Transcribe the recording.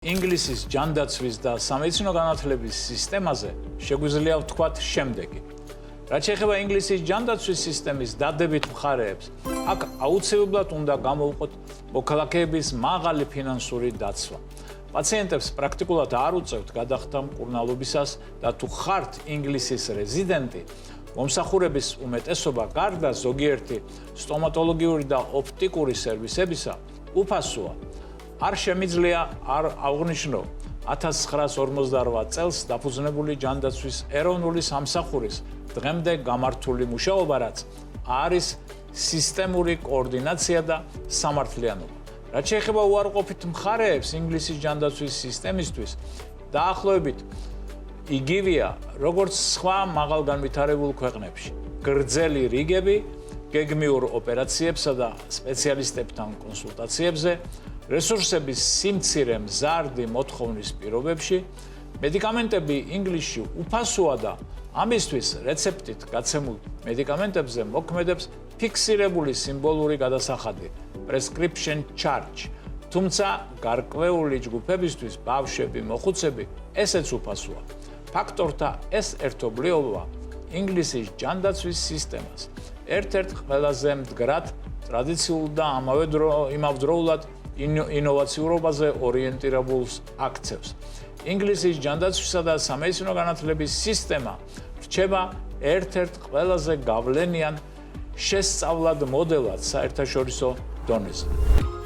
ინგლისის ჯანდაცვის და სამედიცინო განათლების სისტემაზე შეგვიძლია ვთქვათ შემდეგი. რაც შეეხება ინგლისის ჯანდაცვის სისტემის დადებით მხარეებს, აქ აუცილებლად უნდა გამოვყოთ მოქალაქეების მაღალი ფინანსური დაცვა. პაციენტებს პრაქტიკულად არ უწევთ გადახდა მკურნალობისას და თუ ხართ ინგლისის რეზიდენტი, მომსახურების უმეტესობა გარდა ზოგიერთი სტომატოლოგიური და ოპტიკური სერვისებისა უფასოა. არ შემიძლია არ აღვნიშნო 1958 წელს დაფუძნებული ჯანდაცვის ეროვნული სამსახურის დღემდე გამართული მუშაობა, რაც არის სისტემური კოორდინაცია და სამართლიანობა. რაც შეეხება უარყოფით მხარეებს ინგლისის ჯანდაცვის სისტემისთვის, დაახლოებით იგივეა, როგორც სხვა მაღალგანვითარებულ ქვეყნებში. გრძელი რიგები გეგმიურ ოპერაციებსა და სპეციალისტებთან კონსულტაციებზე, რესურსების სიმცირე მზარდი მოთხოვნის პირობებში, მედიკამენტები ინგლისში უფასოა და ამისთვის რეცეპტით გაცემულ მედიკამენტებზე მოქმედებს ფიქსირებული სიმბოლური გადასახადი prescription charge. თუმცა გარკვეული ჯგუფებისთვის, ბავშვები, მოხუცები, ესეც უფასოა. ფაქტორთა ეს ერთობლიობა ინგლისის ჯანდაცვის სისტემას ერთ-ერთ ყველაზე მდგრად ტრადიციულ და იმავდროულად ინოვაციურობაზე ორიენტირებულს აქცევს. ინგლისის ჯანდაცვისა და სამედიცინო განათლების სისტემა რჩება ერთ-ერთ ყველაზე გავლენიან შესწავლად მოდელად საერთაშორისო დონეზე.